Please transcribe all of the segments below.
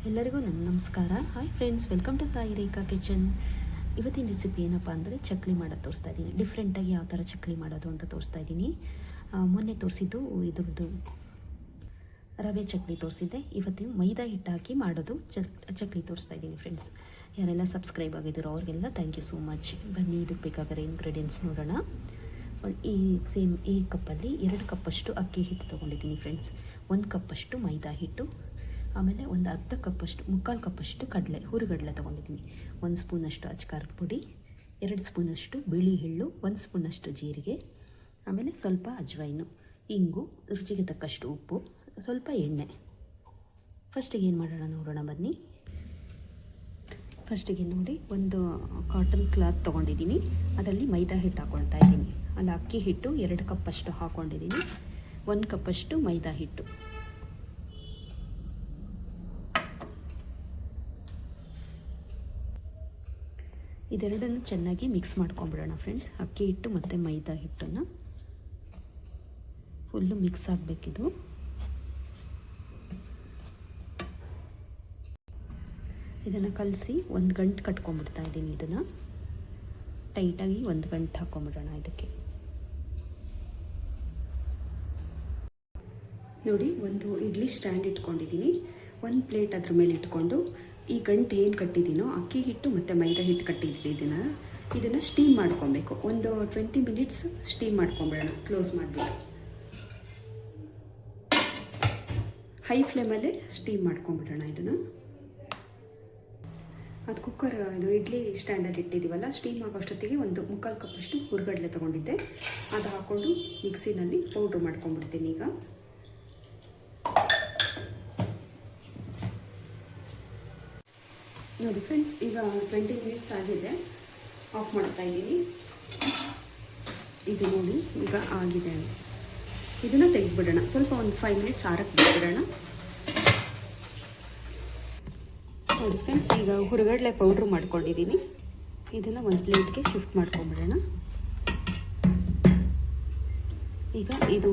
ಎಲ್ಲರಿಗೂ ನನ್ನ ನಮಸ್ಕಾರ. Hi friends, welcome to Sai Rekha kitchen. ಇವತ್ತಿನ ರೆಸಿಪಿ ಏನಪ್ಪ ಅಂದರೆ ಚಕ್ಲಿ ಮಾಡೋದು ತೋರಿಸ್ತಾ ಇದ್ದೀನಿ. ಡಿಫ್ರೆಂಟಾಗಿ ಯಾವ ಥರ ಚಕ್ಲಿ ಮಾಡೋದು ಅಂತ ತೋರಿಸ್ತಾ ಇದ್ದೀನಿ. ಮೊನ್ನೆ ತೋರಿಸಿದ್ದು ಇದ್ರದ್ದು ರವೆ ಚಕ್ಲಿ ತೋರಿಸಿದ್ದೆ. ಇವತ್ತು ಮೈದಾ ಹಿಟ್ಟು ಹಾಕಿ ಮಾಡೋದು ಚಕ್ಲಿ ತೋರಿಸ್ತಾ ಇದ್ದೀನಿ ಫ್ರೆಂಡ್ಸ್. ಯಾರೆಲ್ಲ ಸಬ್ಸ್ಕ್ರೈಬ್ ಆಗಿದ್ದೀರೋ ಅವ್ರಿಗೆಲ್ಲ ಥ್ಯಾಂಕ್ ಯು ಸೋ ಮಚ್. ಬನ್ನಿ ಇದಕ್ಕೆ ಬೇಕಾದರೆ ಇಂಗ್ರೀಡಿಯೆಂಟ್ಸ್ ನೋಡೋಣ. ಈ ಕಪ್ಪಲ್ಲಿ 2 ಕಪ್ಪಷ್ಟು ಅಕ್ಕಿ ಹಿಟ್ಟು ತೊಗೊಂಡಿದ್ದೀನಿ ಫ್ರೆಂಡ್ಸ್. 1 ಕಪ್ಪಷ್ಟು ಮೈದಾ ಹಿಟ್ಟು, ಆಮೇಲೆ ಒಂದು ಅರ್ಧ ಕಪ್ಪಷ್ಟು, 3/4 ಕಪ್ಪಷ್ಟು ಹುರುಗಡಲೆ ತೊಗೊಂಡಿದ್ದೀನಿ. 1 ಸ್ಪೂನಷ್ಟು ಅಚ್ಕಾರದ ಪುಡಿ, 2 ಸ್ಪೂನಷ್ಟು ಬಿಳಿ ಎಳ್ಳು, 1 ಸ್ಪೂನಷ್ಟು ಜೀರಿಗೆ, ಆಮೇಲೆ ಸ್ವಲ್ಪ ಅಜ್ವೈನು, ಇಂಗು, ರುಚಿಗೆ ತಕ್ಕಷ್ಟು ಉಪ್ಪು, ಸ್ವಲ್ಪ ಎಣ್ಣೆ. ಫಸ್ಟಿಗೆ ಏನು ಮಾಡೋಣ ನೋಡೋಣ ಬನ್ನಿ. ಫಸ್ಟಿಗೆ ನೋಡಿ, ಒಂದು ಕಾಟನ್ ಕ್ಲಾತ್ ತೊಗೊಂಡಿದ್ದೀನಿ. ಅದರಲ್ಲಿ ಮೈದಾ ಹಿಟ್ಟು ಹಾಕ್ಕೊಳ್ತಾ ಇದ್ದೀನಿ. ಅಲ್ಲಿ ಅಕ್ಕಿ ಹಿಟ್ಟು 2 ಕಪ್ಪಷ್ಟು ಹಾಕ್ಕೊಂಡಿದ್ದೀನಿ. 1 ಕಪ್ಪಷ್ಟು ಮೈದಾ ಹಿಟ್ಟು. ಇದೆರಡನ್ನು ಚೆನ್ನಾಗಿ ಮಿಕ್ಸ್ ಮಾಡ್ಕೊಂಬಿಡೋಣ ಫ್ರೆಂಡ್ಸ್. ಅಕ್ಕಿ ಹಿಟ್ಟು ಮತ್ತು ಮೈದಾ ಹಿಟ್ಟನ್ನು ಫುಲ್ಲು ಮಿಕ್ಸ್ ಆಗಬೇಕಿದು. ಇದನ್ನು ಕಲಸಿ 1 ಗಂಟೆ ಕಟ್ಕೊಂಡ್ಬಿಡ್ತಾ ಇದ್ದೀನಿ. ಇದನ್ನು ಟೈಟಾಗಿ 1 ಗಂಟೆ ಹಾಕ್ಕೊಂಬಿಡೋಣ ಇದಕ್ಕೆ. ನೋಡಿ, ಒಂದು ಇಡ್ಲಿ ಸ್ಟ್ಯಾಂಡ್ ಇಟ್ಕೊಂಡಿದ್ದೀನಿ. 1 ಪ್ಲೇಟ್ ಅದ್ರ ಮೇಲೆ ಇಟ್ಕೊಂಡು ಈ ಗಂಟೆ ಏನು ಕಟ್ಟಿದ್ದೀನೋ ಅಕ್ಕಿ ಹಿಟ್ಟು ಮತ್ತು ಮೈದಾ ಹಿಟ್ಟು ಕಟ್ಟಿಟ್ಟಿದ್ದೀನಿ, ಇದನ್ನು ಸ್ಟೀಮ್ ಮಾಡ್ಕೊಬೇಕು. ಒಂದು 20 ಮಿನಿಟ್ಸ್ ಸ್ಟೀಮ್ ಮಾಡ್ಕೊಂಬಿಡೋಣ. ಕ್ಲೋಸ್ ಮಾಡಿಬಿಟ್ಟು ಹೈ ಫ್ಲೇಮಲ್ಲೇ ಸ್ಟೀಮ್ ಮಾಡ್ಕೊಂಬಿಡೋಣ ಇದನ್ನು. ಅದು ಇದು ಇಡ್ಲಿ ಸ್ಟ್ಯಾಂಡಲ್ಲಿ ಇಟ್ಟಿದ್ದೀವಲ್ಲ, ಸ್ಟೀಮ್ ಆಗೋಷ್ಟೊತ್ತಿಗೆ ಒಂದು 3/4 ಕಪ್ಪಷ್ಟು ಹುರುಗಡಲೆ ತೊಗೊಂಡಿದ್ದೆ. ಅದು ಹಾಕ್ಕೊಂಡು ಮಿಕ್ಸಿನಲ್ಲಿ ಪೌಡ್ರ್ ಮಾಡ್ಕೊಂಬಿಡ್ತೀನಿ ಈಗ. ನೋಡಿ ಫ್ರೆಂಡ್ಸ್, ಈಗ 20 ಮಿನಿಟ್ಸ್ ಆಗಿದೆ. ಆಫ್ ಮಾಡ್ತಾ ಇದ್ದೀನಿ. ಇದು ನೋಡಿ ಈಗ ಆಗಿದೆ. ಇದನ್ನು ತೆಗೆದುಬಿಡೋಣ. ಸ್ವಲ್ಪ ಒಂದು 5 ಮಿನಿಟ್ಸ್ ಆರಕ್ಕೆ ಬಿಟ್ಬಿಡೋಣ. ನೋಡಿ ಫ್ರೆಂಡ್ಸ್, ಈಗ ಹುರುಗಡಲೆ ಪೌಡ್ರ್ ಮಾಡ್ಕೊಂಡಿದ್ದೀನಿ. ಇದನ್ನು ಒಂದು ಪ್ಲೇಟ್ಗೆ ಶಿಫ್ಟ್ ಮಾಡ್ಕೊಂಬಿಡೋಣ. ಈಗ ಇದು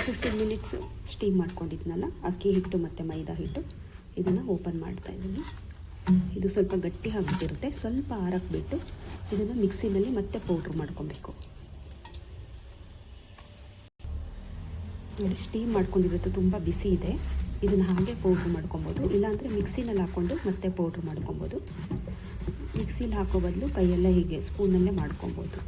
15 ಮಿನಿಟ್ಸ್ ಸ್ಟೀಮ್ ಮಾಡ್ಕೊಂಡಿದ್ನಲ್ಲ ಅಕ್ಕಿ ಹಿಟ್ಟು ಮತ್ತು ಮೈದಾ ಹಿಟ್ಟು, ಇದನ್ನು ಓಪನ್ ಮಾಡ್ತಾ ಇದ್ದೀನಿ. ಇದು ಸ್ವಲ್ಪ ಗಟ್ಟಿ ಆಗಿರುತ್ತೆ. ಸ್ವಲ್ಪ ಆರಕ್ಕೆ ಬಿಟ್ಟು ಇದನ್ನು ಮಿಕ್ಸಿನಲ್ಲಿ ಮತ್ತೆ ಪೌಡ್ರ್ ಮಾಡ್ಕೊಬೇಕು. ನೋಡಿ, ಸ್ಟೀಮ್ ಮಾಡ್ಕೊಂಡಿರುತ್ತೆ, ತುಂಬ ಬಿಸಿ ಇದೆ. ಇದನ್ನು ಹಾಗೆ ಪೌಡ್ರ್ ಮಾಡ್ಕೊಬೋದು, ಇಲ್ಲಾಂದರೆ ಮಿಕ್ಸಿನಲ್ಲಿ ಹಾಕ್ಕೊಂಡು ಮತ್ತೆ ಪೌಡ್ರ್ ಮಾಡ್ಕೊಬೋದು. ಮಿಕ್ಸಿಲಿ ಹಾಕೋ ಬದಲು ಕೈಯೆಲ್ಲ ಹೀಗೆ ಸ್ಪೂನಲ್ಲೇ ಮಾಡ್ಕೊಬೋದು.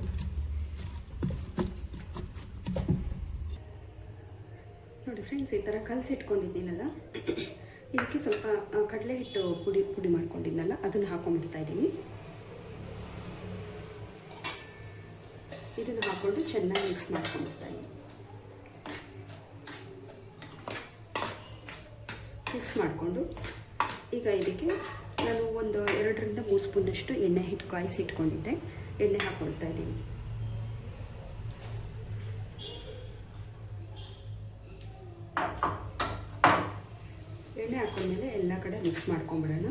ನೋಡಿ ಫ್ರೆಂಡ್ಸ್, ಈ ಥರ ಕಲಸಿಟ್ಕೊಂಡಿದ್ದೀನಲ್ಲ, ಇದಕ್ಕೆ ಸ್ವಲ್ಪ ಕಡಲೆ ಹಿಟ್ಟು ಪುಡಿ ಮಾಡ್ಕೊಂಡಿದ್ನಲ್ಲ, ಅದನ್ನು ಹಾಕೊಂಡ್ಬಿಡ್ತಾ ಇದ್ದೀನಿ. ಇದನ್ನು ಹಾಕ್ಕೊಂಡು ಚೆನ್ನಾಗಿ ಮಿಕ್ಸ್ ಮಾಡ್ಕೊಂಡ್ಬಿಡ್ತಾ ಇದ್ದೀನಿ. ಮಿಕ್ಸ್ ಮಾಡಿಕೊಂಡು ಈಗ ಇದಕ್ಕೆ ನಾನು ಒಂದು 2ರಿಂದ 3 ಸ್ಪೂನಷ್ಟು ಎಣ್ಣೆ ಹಿಟ್ಟು ಕಾಯಿಸಿ ಇಟ್ಕೊಂಡಿದ್ದೆ. ಎಣ್ಣೆ ಹಾಕ್ಕೊಳ್ತಾ ಇದ್ದೀನಿ. ಎಣ್ಣೆ ಹಾಕೊಂಡ್ಮೇಲೆ ಎಲ್ಲ ಕಡೆ ಮಿಕ್ಸ್ ಮಾಡ್ಕೊಂಬಿಡೋಣ.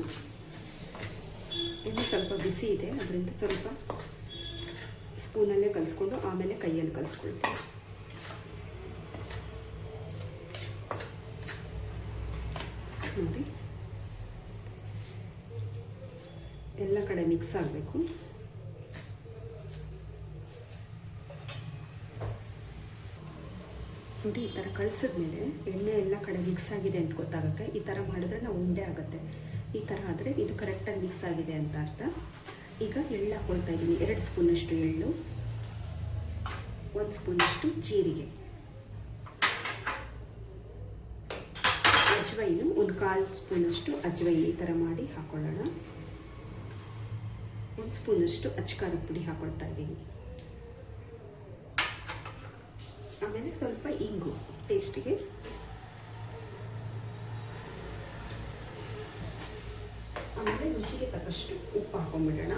ಎಣ್ಣೆ ಸ್ವಲ್ಪ ಬಿಸಿ ಇದೆ, ಅದರಿಂದ ಸ್ವಲ್ಪ ಸ್ಪೂನಲ್ಲೇ ಕಲಿಸ್ಕೊಂಡು ಆಮೇಲೆ ಕೈಯಲ್ಲಿ ಕಲಿಸ್ಕೊಳ್ತೀನಿ. ನೋಡಿ, ಎಲ್ಲ ಕಡೆ ಮಿಕ್ಸ್ ಆಗಬೇಕು. ನೋಡಿ, ಈ ಥರ ಕಲಿಸಿದ್ಮೇಲೆ ಎಣ್ಣೆ ಎಲ್ಲ ಕಡೆ ಮಿಕ್ಸ್ ಆಗಿದೆ ಅಂತ ಗೊತ್ತಾಗುತ್ತೆ. ಈ ಥರ ಮಾಡಿದ್ರೆ ನಾವು ಉಂಡೆ ಆಗುತ್ತೆ. ಈ ಥರ ಆದರೆ ಇದು ಕರೆಕ್ಟಾಗಿ ಮಿಕ್ಸ್ ಆಗಿದೆ ಅಂತ ಅರ್ಥ. ಈಗ ಎಳ್ಳು ಹಾಕ್ಕೊಳ್ತಾ ಇದ್ದೀನಿ. 2 ಸ್ಪೂನಷ್ಟು ಎಳ್ಳು, 1 ಸ್ಪೂನಷ್ಟು ಜೀರಿಗೆ, ಅಜ್ವೈನು 1/4 ಸ್ಪೂನಷ್ಟು ಅಜ್ವೈನು ಈ ಥರ ಮಾಡಿ ಹಾಕ್ಕೊಳ್ಳೋಣ. 1 ಸ್ಪೂನಷ್ಟು ಅಚ್ಕಾರದ ಪುಡಿ ಹಾಕ್ಕೊಳ್ತಾ ಇದ್ದೀನಿ. ಆಮೇಲೆ ಸ್ವಲ್ಪ ಇಂಗು ಟೇಸ್ಟಿಗೆ, ಆಮೇಲೆ ರುಚಿಗೆ ತಕ್ಕಷ್ಟು ಉಪ್ಪು ಹಾಕೊಂಡ್ಬಿಡೋಣ.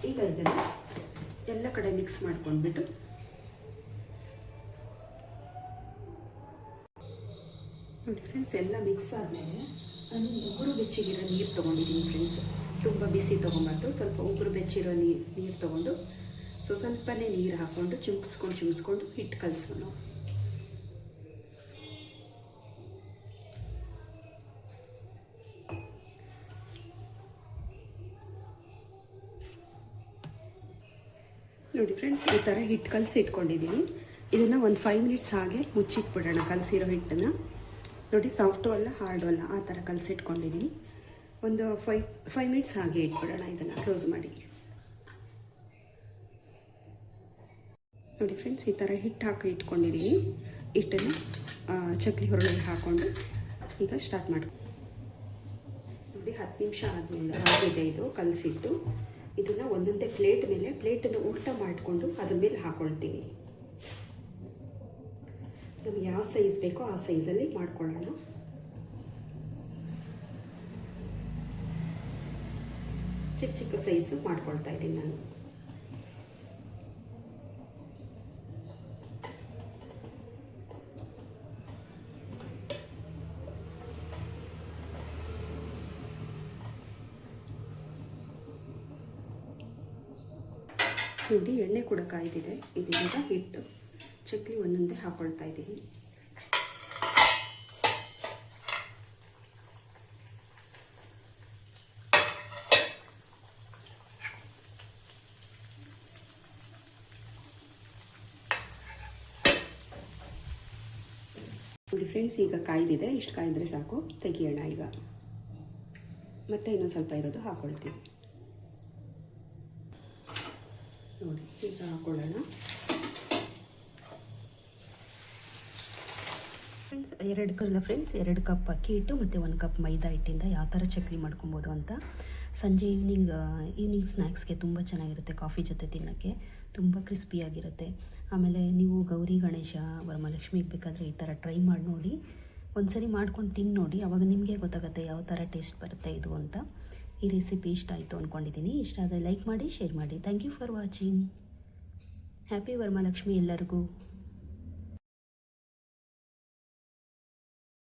ಈಗ ಇದನ್ನು ಎಲ್ಲ ಕಡೆ ಮಿಕ್ಸ್ ಮಾಡ್ಕೊಂಡ್ಬಿಟ್ಟು ನೋಡಿ ಫ್ರೆಂಡ್ಸ್, ಎಲ್ಲ ಮಿಕ್ಸ್ ಆದಮೇಲೆ ನಾನು ಉಗುರು ಬೆಚ್ಚಗಿರೋ ನೀರು ತೊಗೊಂಡಿದ್ದೀನಿ ಫ್ರೆಂಡ್ಸ್. ತುಂಬ ಬಿಸಿ ತೊಗೊಬಾರ್ದು, ಸ್ವಲ್ಪ ಉಗುರು ಬೆಚ್ಚಿರೋ ನೀರು ತೊಗೊಂಡು ಸ್ವಲ್ಪನೇ ನೀರು ಹಾಕ್ಕೊಂಡು ಚಿಮ್ಸ್ಕೊಂಡು ಹಿಟ್ಟು ಕಲಿಸೋಣ. ನೋಡಿ ಫ್ರೆಂಡ್ಸ್, ಈ ಥರ ಹಿಟ್ಟು ಕಲಸಿ ಇಟ್ಕೊಂಡಿದ್ದೀನಿ. ಇದನ್ನು ಒಂದು 5 ಮಿನಿಟ್ಸ್ ಹಾಗೆ ಮುಚ್ಚಿಟ್ಬಿಡೋಣ. ಕಲಸಿರೋ ಹಿಟ್ಟನ್ನು ನೋಡಿ, ಸಾಫ್ಟು ಅಲ್ಲ ಹಾರ್ಡು ಅಲ್ಲ, ಆ ಥರ ಕಲಸಿಟ್ಕೊಂಡಿದ್ದೀನಿ. ಒಂದು 5 ಮಿನಿಟ್ಸ್ ಹಾಗೆ ಇಟ್ಬಿಡೋಣ. ಇದನ್ನು ಕ್ಲೋಸ್ ಮಾಡಿ. ನೋಡಿ ಫ್ರೆಂಡ್ಸ್, ಈ ಥರ ಹಿಟ್ಟು ಹಾಕಿ ಇಟ್ಕೊಂಡಿದ್ದೀನಿ. ಹಿಟ್ಟನ್ನು ಚಕ್ಲಿ ಹುರುಳಿಗೆ ಹಾಕ್ಕೊಂಡು ಈಗ ಸ್ಟಾರ್ಟ್ ಮಾಡಿ. ನೋಡಿ 10 ನಿಮಿಷ ಆಗಿದೆ ಇದು ಕಲಸಿಟ್ಟು. ಇದನ್ನು ಒಂದೊಂದೇ ಪ್ಲೇಟನ್ನು ಉಲ್ಟಾ ಮಾಡಿಕೊಂಡು ಅದ್ರ ಮೇಲೆ ಹಾಕ್ಕೊಳ್ತೀನಿ. ನಮ್ಗೆ ಯಾವ ಸೈಜ್ ಬೇಕೋ ಆ ಸೈಜಲ್ಲಿ ಮಾಡ್ಕೊಳ್ಳೋಣ. ಚಿಕ್ಕ ಸೈಜು ಮಾಡ್ಕೊಳ್ತಾ ಇದ್ದೀನಿ ನಾನು. ನೋಡಿ, ಎಣ್ಣೆ ಕೂಡ ಕಾಯ್ದಿದೆ. ಇದೀಗ ಹಿಟ್ಟು ಚಕ್ಲಿ ಒಂದೊಂದೇ ಹಾಕ್ಕೊಳ್ತಾ ಇದ್ದೀನಿ. ನೋಡಿ ಫ್ರೆಂಡ್ಸ್, ಈಗ ಕಾಯ್ದಿದೆ. ಇಷ್ಟು ಕಾಯ್ದರೆ ಸಾಕು, ತೆಗಿಯೋಣ ಈಗ. ಮತ್ತೆ ಇನ್ನೊಂದು ಸ್ವಲ್ಪ ಇರೋದು ಹಾಕ್ಕೊಳ್ತೀವಿ. ನೋಡಿ, ಈಗ ಹಾಕೊಳ್ಳೋಣ. ಫ್ರೆಂಡ್ಸ್, 2 ಕಪ್ ಅಕ್ಕಿ ಹಿಟ್ಟು ಮತ್ತು 1 ಕಪ್ ಮೈದಾ ಹಿಟ್ಟಿಂದ ಯಾವ ಥರ ಚಕ್ಲಿ ಮಾಡ್ಕೊಬೋದು ಅಂತ. ಸಂಜೆ ಈವ್ನಿಂಗ್ ಸ್ನ್ಯಾಕ್ಸ್ಗೆ ತುಂಬ ಚೆನ್ನಾಗಿರುತ್ತೆ. ಕಾಫಿ ಜೊತೆ ತಿನ್ನೋಕ್ಕೆ ತುಂಬ ಕ್ರಿಸ್ಪಿಯಾಗಿರುತ್ತೆ. ಆಮೇಲೆ ನೀವು ಗೌರಿ ಗಣೇಶ ವರಮಹಾಲಕ್ಷ್ಮಿಗೆ ಬೇಕಾದರೆ ಈ ಥರ ಟ್ರೈ ಮಾಡಿ ನೋಡಿ. ಒಂದ್ಸರಿ ಮಾಡ್ಕೊಂಡು ತಿಂದು ನೋಡಿ, ಆವಾಗ ನಿಮಗೆ ಗೊತ್ತಾಗುತ್ತೆ ಯಾವ ಥರ ಟೇಸ್ಟ್ ಬರುತ್ತೆ ಇದು ಅಂತ. ಈ ರೆಸಿಪಿ ಇಷ್ಟ ಆಯಿತು ಅಂದ್ಕೊಂಡಿದ್ದೀನಿ. ಇಷ್ಟ ಆದರೆ ಲೈಕ್ ಮಾಡಿ, ಶೇರ್ ಮಾಡಿ. Thank you for watching. Happy Varamahalakshmi ಎಲ್ಲರಿಗೂ.